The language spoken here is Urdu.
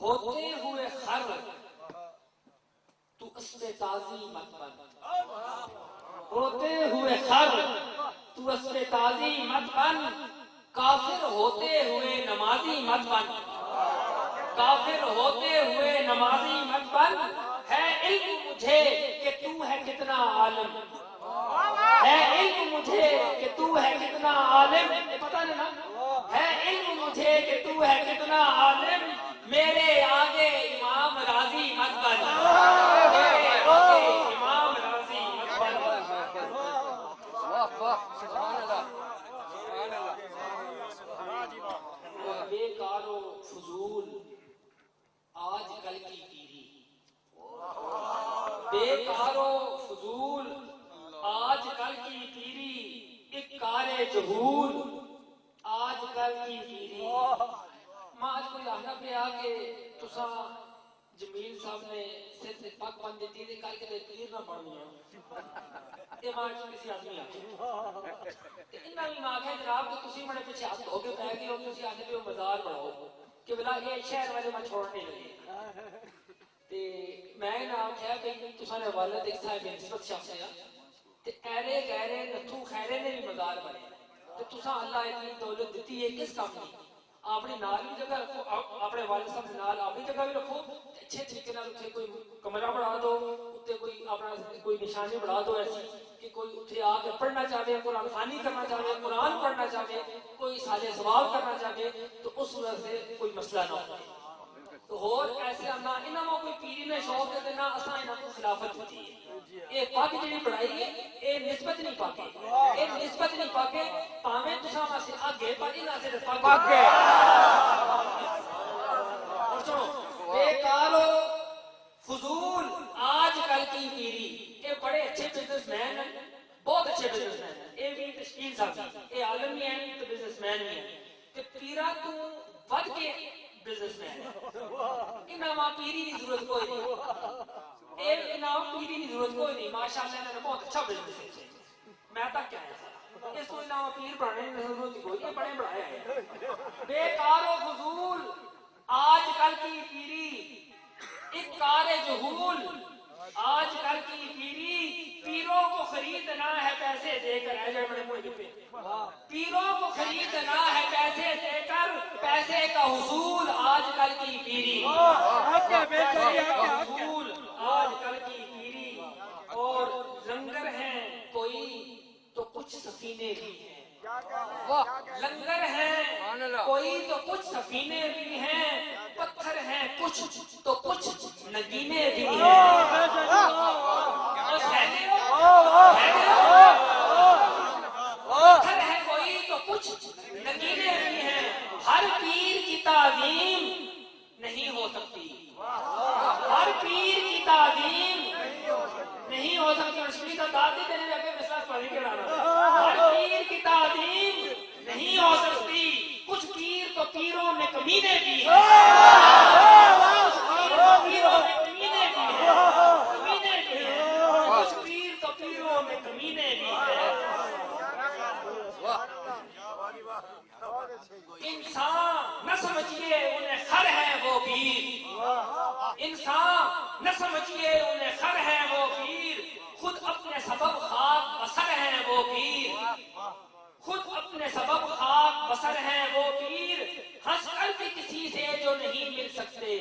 ہوتے ہوئے خر تو اس پہ تازی مت بن، ہوتے ہوئے خر تو اس پہ تازی مت بن، کافر ہوتے ہوئے نمازی مت بن، کافر ہوتے ہوئے نمازی مت بن، ہے علم مجھے کہ تو ہے کتنا عالم، ہے علم مجھے کہ تو ہے کتنا عالم، پتہ نہیں نا، ہے علم مجھے کہ تو ہے کتنا عالم، میرے آگے امام راضی مت بن، میرے آگے امام راضی مت بن۔ بے کار و فضول آج کل کی پیری، بے کار و فضول آج کل کی پیری، ایک کار جہول آج کل کی پیری۔ میں آج کوئی آنا پہ آ کے تسا جمیل صاحب نے صرف پاک بند دیتی تھی کل کے پیر نہ پڑھنی ہے، یہ ماں کسی آدمی آتی انہاں بھی ماں کہ جناب کہ تسی بڑے پیچھے ہاتھ ہو کے پہ گئے ہو، تسی آتے پہ مزار پڑھو کہ بلا یہ شہر والے میں چھوڑنے لگے تے میں نہ آخیا کہ تسا نے والد ایک صاحب نسبت شخص ہے تے ایرے گہرے نتھو خیرے نے بھی مزار بنے تے تسا اللہ اتنی دولت دیتی ہے کس کام کی؟ اپنی نال بھی جگہ رکھو، اپنے والد صاحب نال اپنی جگہ بھی رکھو، اچھے طریقے نال اتنے کوئی کمرہ بنا دو، اتنے کوئی اپنا کوئی نشانی بنا دو ایسی کہ کوئی اتنے آ کے پڑھنا چاہے، قرآن خوانی کرنا چاہے، قرآن پڑھنا چاہے، کوئی سالے ثواب کرنا چاہے تو اس وجہ سے کوئی مسئلہ نہ ہو۔ تو اور ایسے نہ انہاں کو کوئی پیری نے شوق دے دینا اساں انہاں کو خلافت دیتی ہے۔ یہ پگ جڑی بڑھائی ہے یہ نسبت نہیں پاکے، یہ نسبت نہیں پاکے، پاویں تساں واسطے آگے پر انہاں سے پگ ہے۔ اور سنو، بیکار و فضول آج کل کی پیری، یہ بڑے اچھے بزنس مین ہیں، بہت اچھے بزنس مین ہیں، یہ بھی تشکیل صاحب یہ عالم بھی ہیں تو بزنس مین بھی ہیں کہ پیرا تو ود کے بزنس مین ہے، انہاں پیری کی ضرورت کوئی نہیں، ایک انہاں پیری کی ضرورت کوئی نہیں، ماشاءاللہ انہوں نے بہت اچھا بزنس ہے۔ میں تک کیا ہے اس کو انہاں پیر بڑھانے کی ضرورت کوئی نہیں، بڑے بڑھایا ہے۔ بیکار و فضول آج کل کی پیری، ایک کار جہول آج کل کی پیری، پیروں کو خریدنا ہے پیسے دے کر، ایجے بڑے موڑے پہ پیروں کو خریدنا ہے پیسے دے کر، پیسے کا حصول آج کل کی پیری، پیسے کا حصول آج کل کی پیری، اور لنگر ہیں کوئی تو کچھ سفینے بھی ہیں، لنگر ہیں کوئی تو کچھ سفینے بھی ہیں، پتھر ہیں کچھ تو کچھ نگینے بھی ہیں۔ پتھر ہے کوئی تو کچھ نگینے بھی ہیں، ہر پیر کی تعظیم نہیں ہو سکتی، ہر پیر کی تعظیم نہیں ہو سکتی، رسولی کا دادی دینے لگے وشواس پانی کے لانا، ہر پیر کی تعظیم نہیں ہو سکتی، کچھ پیر تو پیروں میں کمینے بھی ہیں، پیروں میں کمینے بھی ہیں، کمینے بھی ہیں، کچھ پیر تو پیروں میں کمینے بھی ہیں۔ انسان نہ سمجھئے انہیں خر ہے وہ پیر، انسان نہ سمجھئے انہیں خر ہے وہ پیر، خود اپنے سبب خاک بسر ہیں وہ پیر، خود اپنے سبب خاک بسر ہیں وہ پیر، ہنس کر بھی کسی سے جو نہیں مل سکتے،